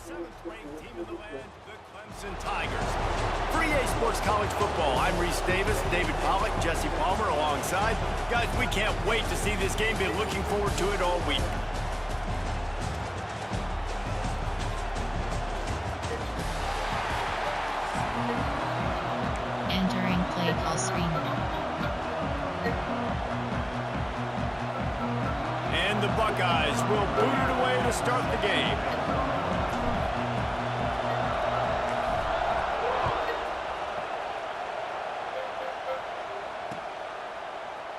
seventh-ranked team in the land, the Clemson Tigers. For EA Sports College Football, I'm Reese Davis, David Pollack, Jesse Palmer alongside. Guys, we can't wait to see this game. Been looking forward to it all week. Entering play call screen. And the Buckeyes will boot it away to start the game.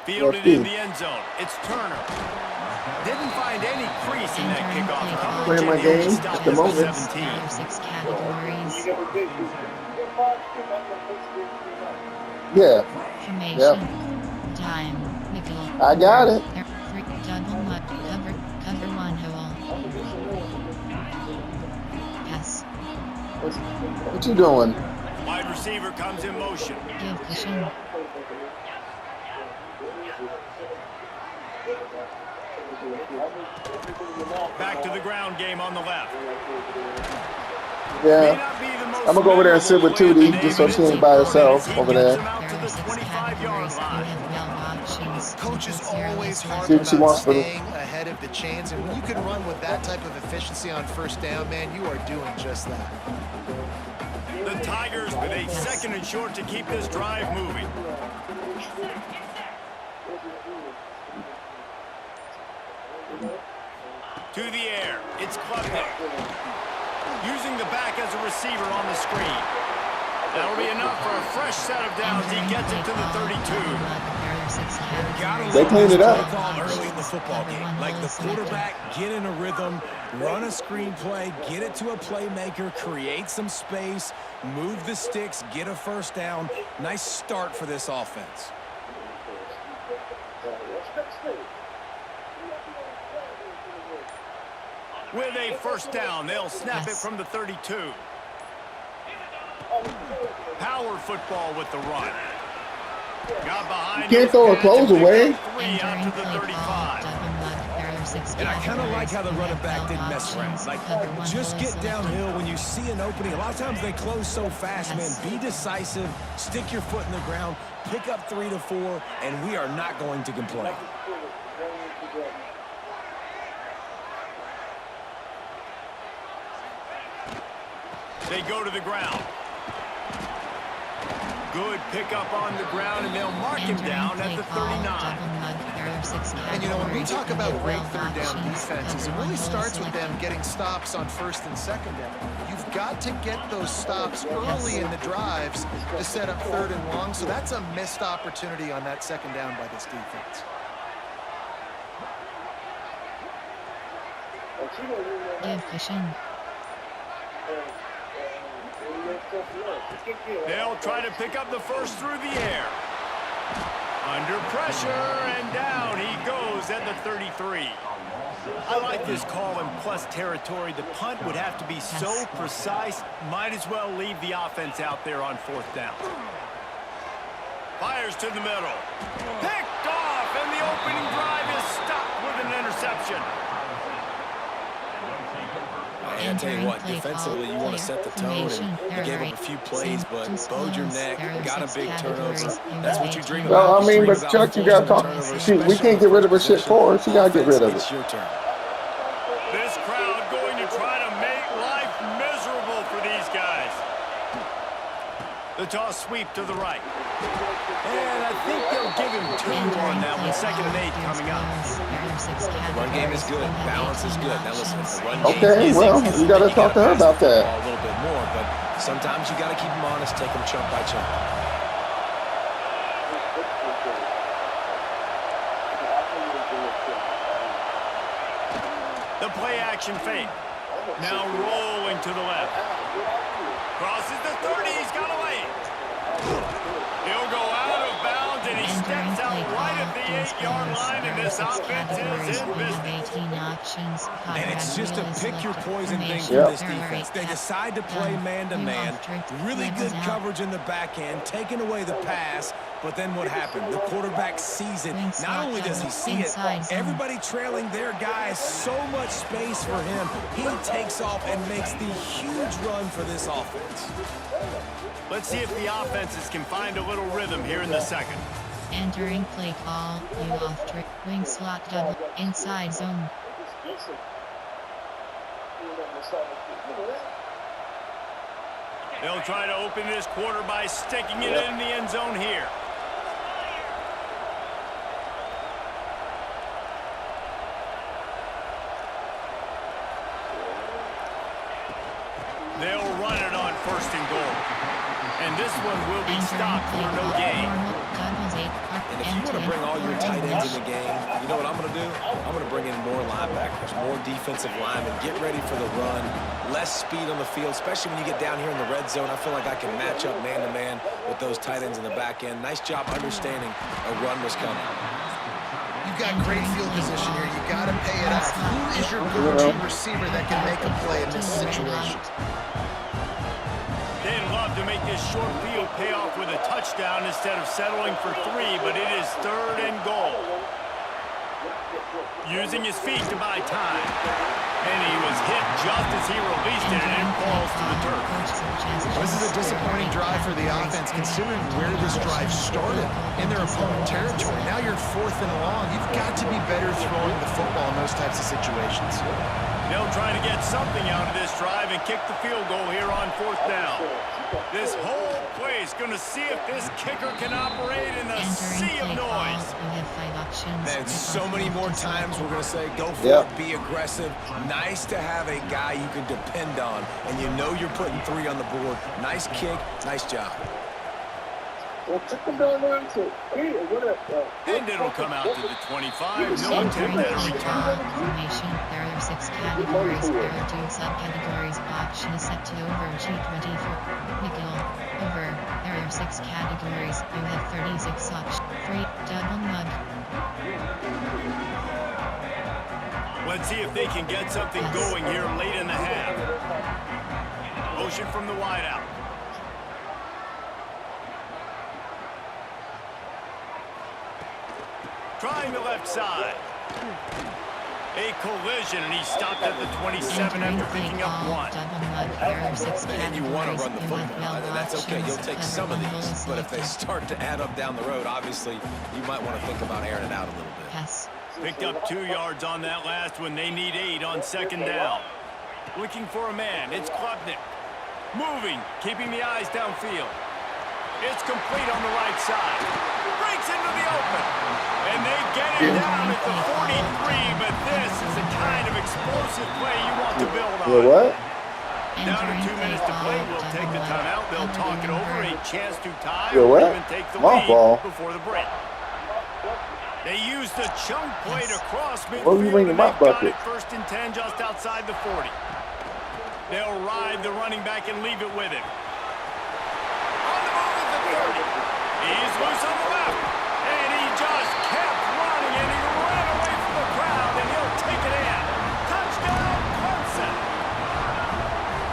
Fielded in the end zone. It's Turner. Didn't find any crease in that kickoff. Playing my game at the moment. 6 categories. Yeah. Formation. Yep. Time. Nickel. I got it. Double mud. Cover one hole. Pass. What you doing? Wide receiver comes in motion. Give cushion. Back to the ground game on the left. Yeah. I'm gonna go over there and sit with Tootie just so she ain't by herself over there. Coach is always hard See what she wants for staying ahead of the chains, and when you can run with that type of efficiency on first down, man, you are doing just that. The Tigers with a second and short to keep this drive moving. To the air, it's Klubnik. Using the back as a receiver on the screen. That'll be enough for a fresh set of downs. He gets it to the 32. They cleaned it up. Early in the football game, like the quarterback, get in a rhythm, run a screenplay, get it to a playmaker, create some space, move the sticks, get a first down. Nice start for this offense. With a first down, they'll snap it from the 32. Power football with the run. Got behind. You can't throw a close away. Three out to the 35. And I kind of like how the running back didn't mess around. Like, just get downhill when you see an opening. A lot of times they close so fast, man. Be decisive, stick your foot in the ground, pick up 3 to 4, and we are not going to complain. They go to the ground. Good pickup on the ground, and they'll mark him down at the 39. And you know, when we talk about great third down defenses, it really starts with them getting stops on first and second down. You've got to get those stops early in the drives to set up third and long, so that's a missed opportunity on that second down by this defense. Give cushion. They'll try to pick up the first through the air. Under pressure, and down he goes at the 33. I like this call in plus territory. The punt would have to be so precise, might as well leave the offense out there on fourth down. Fires to the middle. Picked off, and the opening drive is stopped with an interception. And I tell you what, defensively, you want to set the tone, and you gave them a few plays, but bowed your neck, got a big turnover. That's what you dream about. Well, I mean, but Chuck, you got to talk. We can't get rid of her shit for her. She got to get rid of it. It's your turn. This crowd going to try to make life miserable for these guys. The toss sweep to the right. And I think they'll give him 2 on that one. 2nd and 8 coming up. The run game is good. Balance is good. Now listen, the run game Okay, well, you got to talk to her about that. A little bit more, but sometimes you got to keep them honest, take them chunk by chunk. The play action fake. Now rolling to the left. Crosses the 30. He's got away. He'll go out of bounds, and he steps out right at at the 8-yard line, and this offense is in business. 18 options. And it's just a pick your poison thing Formation, from this error defense. rate, They cap, decide to play gun, man-to-man. move off, Really good out. coverage in the back end, taking away the pass. But then what happened? The quarterback sees it. Wing Not slot only does he double, see it, inside zone. everybody trailing their guy, so much space for him. He takes off and makes the huge run for this offense. Let's see if the offenses can find a little rhythm here in the second. Entering play call. You off trick. Wing slot double. Inside zone. They'll try to open this quarter by sticking it in the end zone here. They'll run it on 1st and goal. And this one will be stopped for no gain. And if you want to bring all your tight ends in the game, you know what I'm going to do? I'm going to bring in more linebackers, more defensive linemen, get ready for the run, less speed on the field, especially when you get down here in the red zone. I feel like I can match up man-to-man with those tight ends in the back end. Nice job understanding a run was coming. You've got great field position here. You got to pay it off. Who is your go-to receiver that can make a play in this situation? They'd love to make this short field pay off with a touchdown instead of settling for 3, but it is 3rd and goal. Using his feet to buy time. And he was hit just as he released it, and it falls to the turf. This is a disappointing drive for the offense, considering where this drive started in their opponent territory. Now you're 4th and long. You've got to be better throwing the football in those types of situations. They'll try to get something out of this drive and kick the field goal here on 4th down. This whole play is going to see if this kicker can operate in the sea of noise. Man, so many more times we're going to say, go for it, be aggressive. Nice to have a guy you can depend on, and you know you're putting 3 on the board. Nice kick, nice job. And it'll come out to the 25. No attempt at a return. Formation. There are 6 categories. There are 2 subcategories. Option is set to over G24. Nickel. Over. There are 6 categories. You have 36 options. Free. Double mug. Let's see if they can get something going here late in the half. Motion from the wideout. Trying the left side. A collision, and he stopped at the 27 after picking up 1. And you want to run the football, and that's okay. You'll take some of these, but if they start to add up down the road, obviously, you might want to think about airing it out a little bit. Pass. Picked up 2 yards on that last one. They need 8 on 2nd down. Looking for a man. It's Klubnik. Moving, keeping the eyes downfield. It's complete on the right side. Breaks into the open. And they get it down at the 43, but this is the kind of explosive play you want to build on. What? Down to 2 minutes to play. We'll take the timeout. They'll talk it over. A chance to tie Yo, or what? even take the My lead ball. before the break. They used the chunk play to cross midfield. What are you bringing and my they've got bucket? it 1st and 10 just outside the 40. They'll ride the running back and leave it with him. On the move at the 30. He's loose on the left. And he just kept running, and he ran away from the crowd, and he'll take it in. Touchdown, Clemson.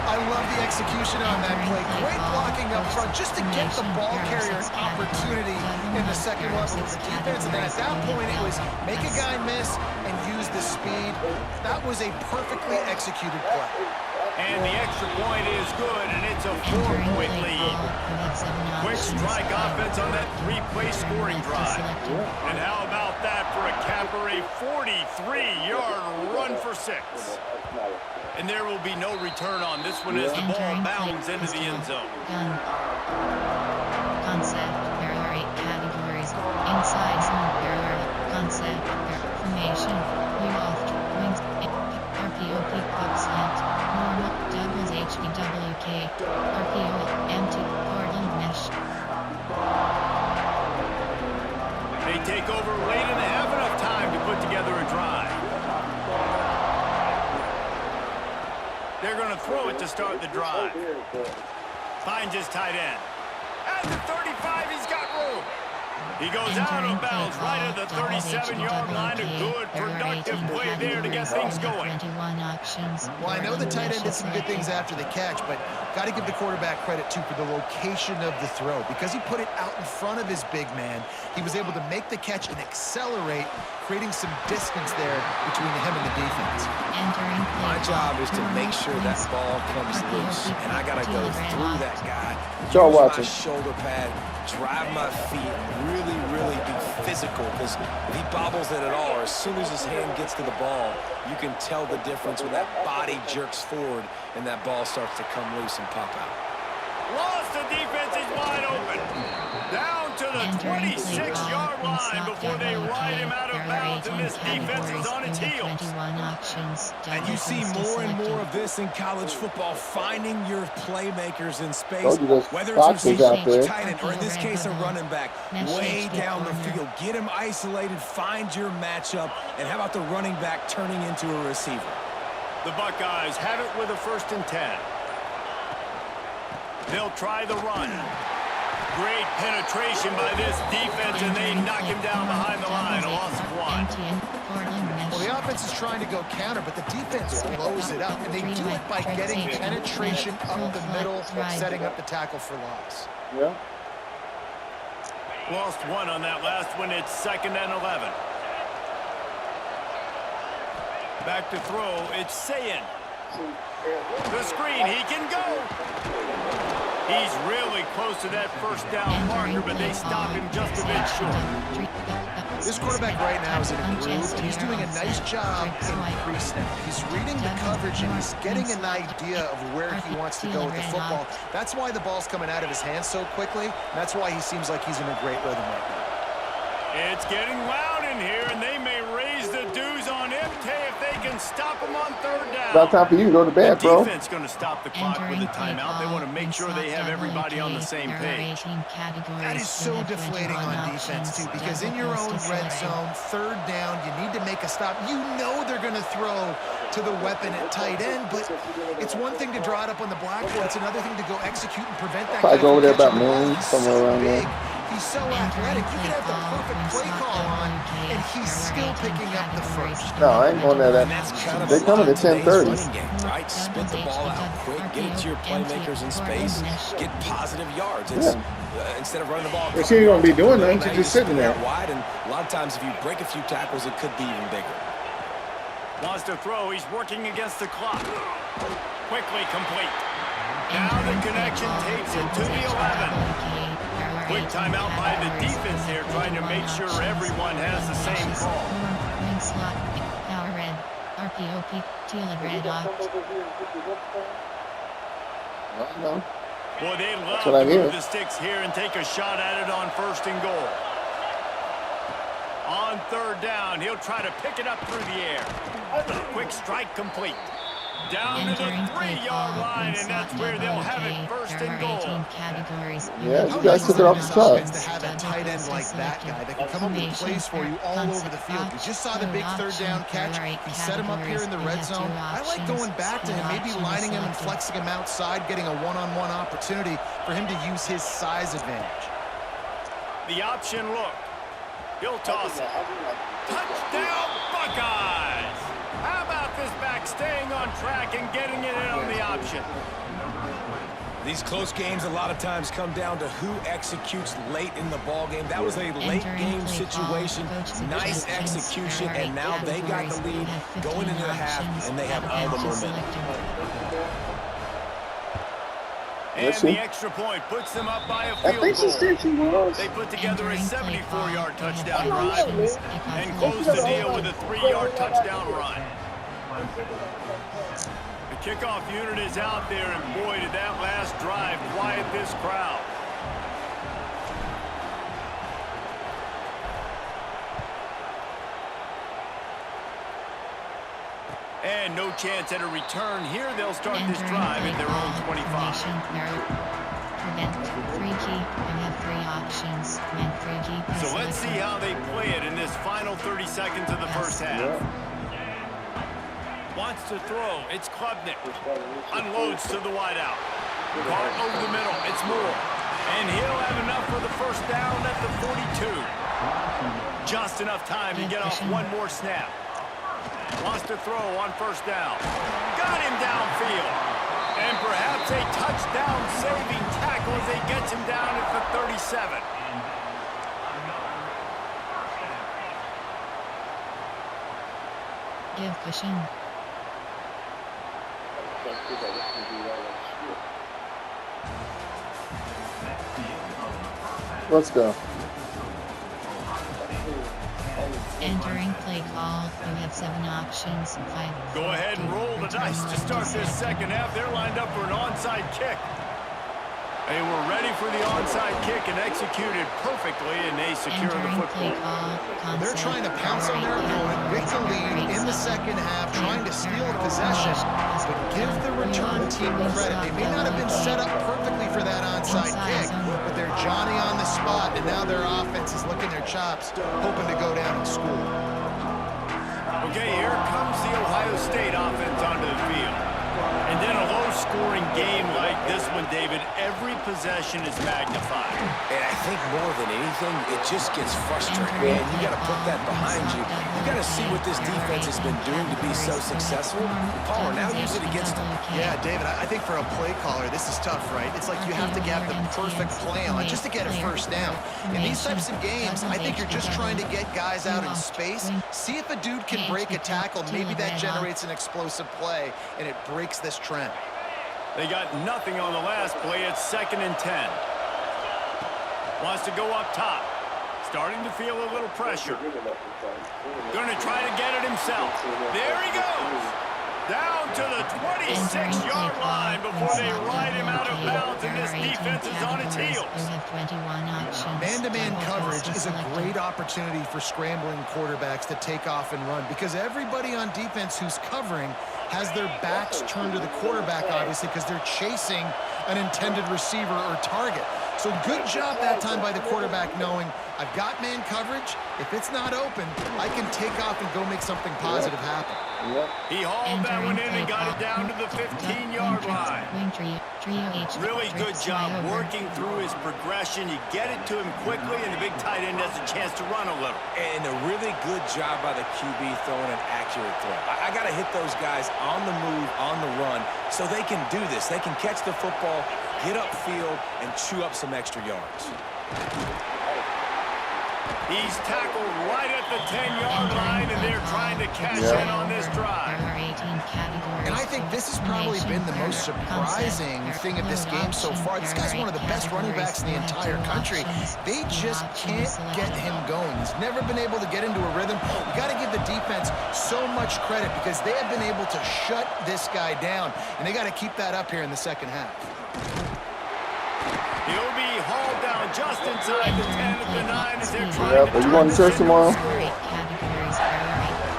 I love the execution on that play. Great blocking up front just to get the ball carrier an opportunity in the second level of the defense. And then at that point, it was make a guy miss and use the speed. That was a perfectly executed play. And the extra point is good, and it's a 4-point lead. Quick strike offense on that 3-play scoring drive. And how about that for a capper, a 43-yard run for 6. And there will be no return on this one as the ball bounds into the end zone. Concept. There are 8 categories. Inside zone. There are concept. Formation. You off. Wings. RPO. Peak. Slant. Normal. Doubles. HBWK. RPO. Empty. Portland mesh. They take over late and have enough time to put together a drive. They're going to throw it to start the drive. Finds his tight end. At the 35, he's got room. He goes out of bounds right at the 37-yard line. A good, productive play there to get things going. Well, I know the tight end did some good things after the catch, but got to give the quarterback credit, too, for the location of the throw. Because he put it out in front of his big man, he was able to make the catch and accelerate, creating some distance there between him and the defense. My job is to make sure that ball comes loose, and I got to go through that guy, Y'all use my watching. shoulder pad, drive my feet, really be physical, because if he bobbles it at all, or as soon as his hand gets to the ball, you can tell the difference when that body jerks forward and that ball starts to come loose and pop out. Lost, the defense is wide open. Down to the 26-yard line before they ride him out of bounds, and this defense is on its heels. And you see more and more of this in college football, finding your playmakers in space, Told you there's whether it's boxes receiver, out there. tight end, or in this case a running back, way down the field. Get him isolated, find your matchup, and how about the running back turning into a receiver? The Buckeyes have it with a 1st and 10. They'll try the run. Great penetration by this defense, and they knock him down behind the line. A loss of 1. Well, the offense is trying to go counter, but the defense blows it up, and they do it by getting penetration up the middle, setting up the tackle for loss. Yeah. Lost 1 on that last one. It's 2nd and 11. Back to throw. It's Sayin. The screen. He can go. He's really close to that 1st down marker, but they stop him just a bit short. This quarterback right now is in a groove, and he's doing a nice job in pre-snap. He's reading the coverage, and he's getting an idea of where he wants to go with the football. That's why the ball's coming out of his hands so quickly, and that's why he seems like he's in a great rhythm right now. It's getting loud in here, and they may raise the dues on MT if they can stop him on 3rd down. About time for you to go to bed, The bro. defense going to stop the clock with a timeout. They want to make sure they have everybody on the same page. That is so deflating on defense, too, because in your own red zone, 3rd down, you need to make a stop. You know they're going to throw to the weapon at tight end, but it's one thing to draw it up on the blackboard. It's another thing to go execute and prevent that Probably guy go over there from about catching the ball. noon, He's somewhere so around there. big. He's so athletic. You can have the perfect play call on, and he's still picking up the first. No, I ain't going there. And that's kind of They coming at 10:30. running game, right? Spit the ball out quick, get it to your playmakers in space, get positive yards. It's instead of running the ball. Well, she ain't gonna be doing nothing. She's Now just you sitting spit it there. out wide, and a lot of times if you break a few tackles, it could be even bigger. Wants to throw. He's working against the clock. Quickly complete. Now the connection takes it to the 11. Quick timeout by the defense here, trying to make sure everyone has the same call. No. Boy, they love what I to hear. move the sticks here and take a shot at it on 1st and goal. On 3rd down, he'll try to pick it up through the air. Quick strike complete. Down to the 3-yard line, and that's where they'll have it 1st and goal. Yeah, How you guys nice took is it off this the top. offense to have a tight end like that guy that can come up with plays for you all over the field. We just saw the big 3rd down catch. He set him up here in the red zone. I like going back to him, maybe lining him and flexing him outside, getting a one-on-one opportunity for him to use his size advantage. The option look. He'll toss it. Touchdown, Buckeyes! How about this back staying on track and getting it in on the option? These close games a lot of times come down to who executes late in the ball game. That was a late game situation, nice execution, and now they got the lead going into the half, and they have all the momentum. And the extra point puts them up by a field goal. They put together a 74-yard touchdown drive and close the deal with a 3-yard touchdown run. The kickoff unit is out there, and boy, did that last drive quiet this crowd. And no chance at a return here. They'll start this drive at their own 25. So let's see how they play it in this final 30 seconds of the first half. Wants to throw. It's Klubnik. Unloads to the wideout. Caught over the middle. It's Moore. And he'll have enough for the first down at the 42. Just enough time to get off one more snap. Wants to throw on first down. Got him downfield. And perhaps a touchdown-saving tackle as he gets him down at the 37. Give cushion. Let's go. Entering play call. You have 7 options. 5. Go ahead and roll the dice to start this second half. They're lined up for an onside kick. They were ready for the onside kick and executed perfectly, and they secure the football. They're trying to pounce on their opponent with the lead in the second half, trying to steal a possession, but give the return team credit. They may not have been set up perfectly for that onside kick, but they're Johnny on the spot, and now their offense is licking their chops, hoping to go down and score. Okay, here comes the Ohio State offense onto the field. And then a low-scoring game like this one, David, every possession is magnified. And I think more than anything, it just gets frustrating, man. You got to put that behind you. You got to see what this defense has been doing to be so successful. Palmer, now use it against them. Yeah, David, I think for a play caller, this is tough, right? It's like you have to get the perfect play on just to get a first down. In these types of games, I think you're just trying to get guys out in space, see if a dude can break a tackle. Maybe that generates an explosive play, and it breaks this trend. They got nothing on the last play. It's 2nd and 10. Wants to go up top. Starting to feel a little pressure. Going to try to get it himself. There he goes. Down to the 26-yard line before they ride him out of bounds, and this defense is on its heels. Man-to-man coverage is a great opportunity for scrambling quarterbacks to take off and run, because everybody on defense who's covering has their backs turned to the quarterback, obviously, because they're chasing an intended receiver or target. So good job that time by the quarterback knowing, I've got man coverage. If it's not open, I can take off and go make something positive happen. He hauled that one in and got it down to the 15-yard line. Really good job working through his progression. You get it to him quickly, and the big tight end has a chance to run a little. And a really good job by the QB throwing an accurate throw. I got to hit those guys on the move, on the run, so they can do this. They can catch the football, get upfield, and chew up some extra yards. He's tackled right at the 10-yard line, and they're trying to cash in on this drive. And I think this has probably been the most surprising thing of this game so far. This guy's one of the best running backs in the entire country. They just can't get him going. He's never been able to get into a rhythm. You got to give the defense so much credit, because they have been able to shut this guy down, and they got to keep that up here in the second half. He'll be hauled down just inside the 10 of the 9 as they're trying to... Are you going to church tomorrow?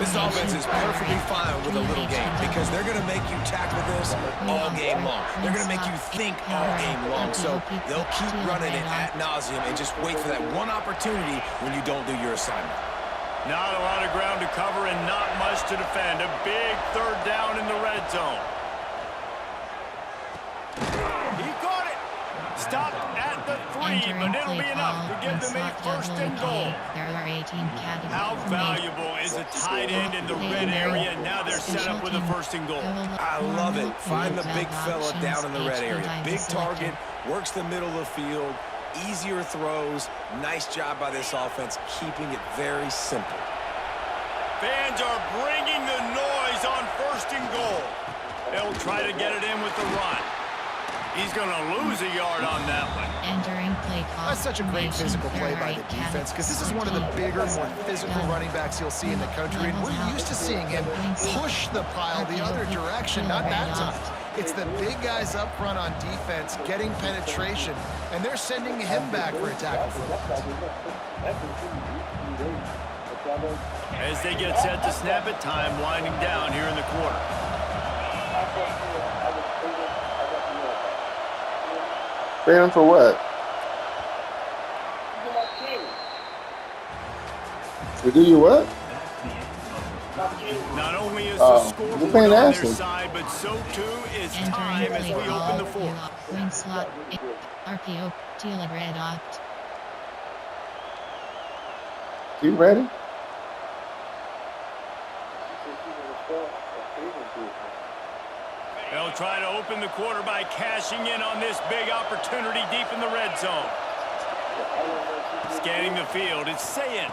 This offense is perfectly fine with a little game, because they're going to make you tackle this all game long. They're going to make you think all game long. So they'll keep running it ad nauseum and just wait for that one opportunity when you don't do your assignment. Not a lot of ground to cover and not much to defend. A big 3rd down in the red zone. He caught it. Stopped at the 3, but it'll be enough to give them a 1st and goal. How valuable is a tight end in the red area? Now they're set up with a 1st and goal. I love it. Find the big fella down in the red area. Big target, works the middle of the field, easier throws. Nice job by this offense, keeping it very simple. Fans are bringing the noise on 1st and goal. They'll try to get it in with the run. He's going to lose a yard on that one. That's such a great physical play by the defense, because this is one of the bigger, more physical running backs you'll see in the country, and we're used to seeing him push the pile the other direction, not that time. It's the big guys up front on defense getting penetration, and they're sending him back for a tackle for loss. As they get set to snap it, time winding down here in the quarter. Ban for what? To do you what? Not only is the Oh, scoreboard you're paying on their Ashley. side, but so too is Entering time as play we open the ball. fourth. Wing slot. RPO. Teal red opt. You ready? They'll try to open the quarter by cashing in on this big opportunity deep in the red zone. Scanning the field, it's Sayin.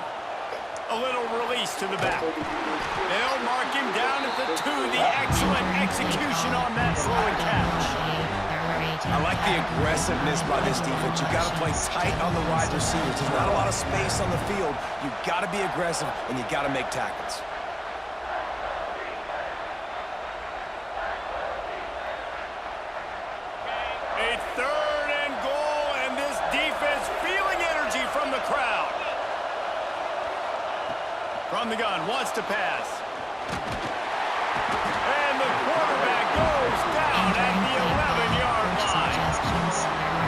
A little release to the back. They'll mark him down at the 2. The excellent execution on that throw and catch. I like the aggressiveness by this defense. You got to play tight on the wide receivers. There's not a lot of space on the field. You got to be aggressive, and you got to make tackles. A 3rd and goal, and this defense feeling energy from the crowd. From the gun, wants to pass. And the quarterback goes down at the 11-yard line.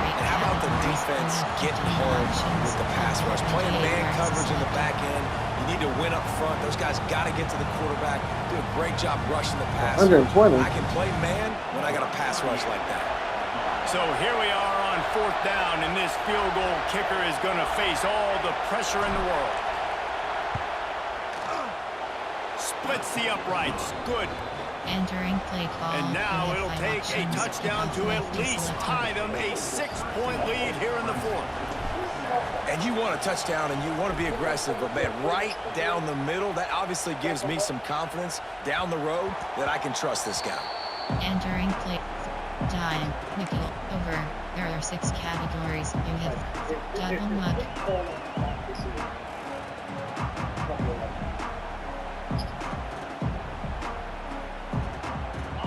And how about the defense getting home with the pass rush? Playing man coverage in the back end. You need to win up front. Those guys got to get to the quarterback. Do a great job rushing the pass. 120. I can play man when I got a pass rush like that. So here we are on 4th down, and this field goal kicker is going to face all the pressure in the world. Splits the uprights. Good. Entering play call. And now it'll take a touchdown to at least tie them a 6-point lead here in the 4th. And you want a touchdown and you want to be aggressive, but man, right down the middle, that obviously gives me some confidence down the road that I can trust this guy. Entering play. Dime. Nickel. Over. There are 6 categories. You have double muck.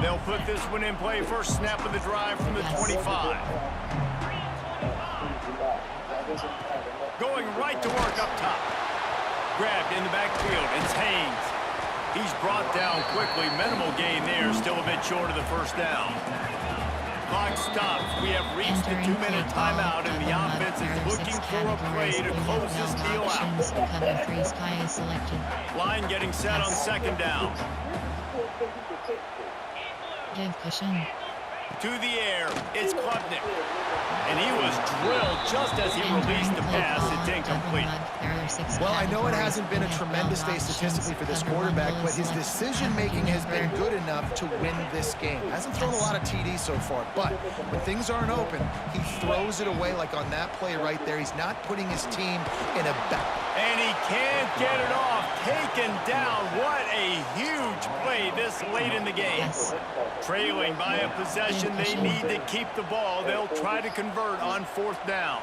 They'll put this one in play. First snap of the drive from the 25. Going right to work up top. Grabbed in the backfield. It's Haynes. He's brought down quickly. Minimal gain there. Still a bit short of the first down. Clock stops. We have reached the 2-minute timeout, and the offense is looking for a play to close this deal out. Cover 3 Sky is selected. Line getting set on 2nd down. Give cushion. To the air, it's Klubnik. And he was drilled just as he released the pass. It's incomplete. Well, I know it hasn't been a tremendous day statistically for this quarterback, but his decision-making has been good enough to win this game. Hasn't thrown a lot of TDs so far, but when things aren't open, he throws it away like on that play right there. He's not putting his team in a and he can't get it off. Taken down. What a huge play this late in the game. Yes. Trailing by a possession, they need to keep the ball. They'll try to convert on 4th down.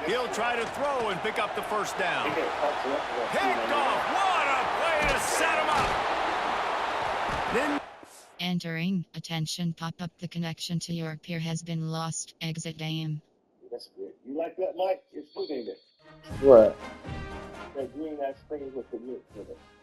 He'll try to throw and pick up the first down. Picked off. What a play to set him up. Then Entering. Attention. Pop up. The connection to your peer has been lost. Exit game. That's good. You like that, Mike? It's good, ain't it? What? That green ice cream with the milk with it.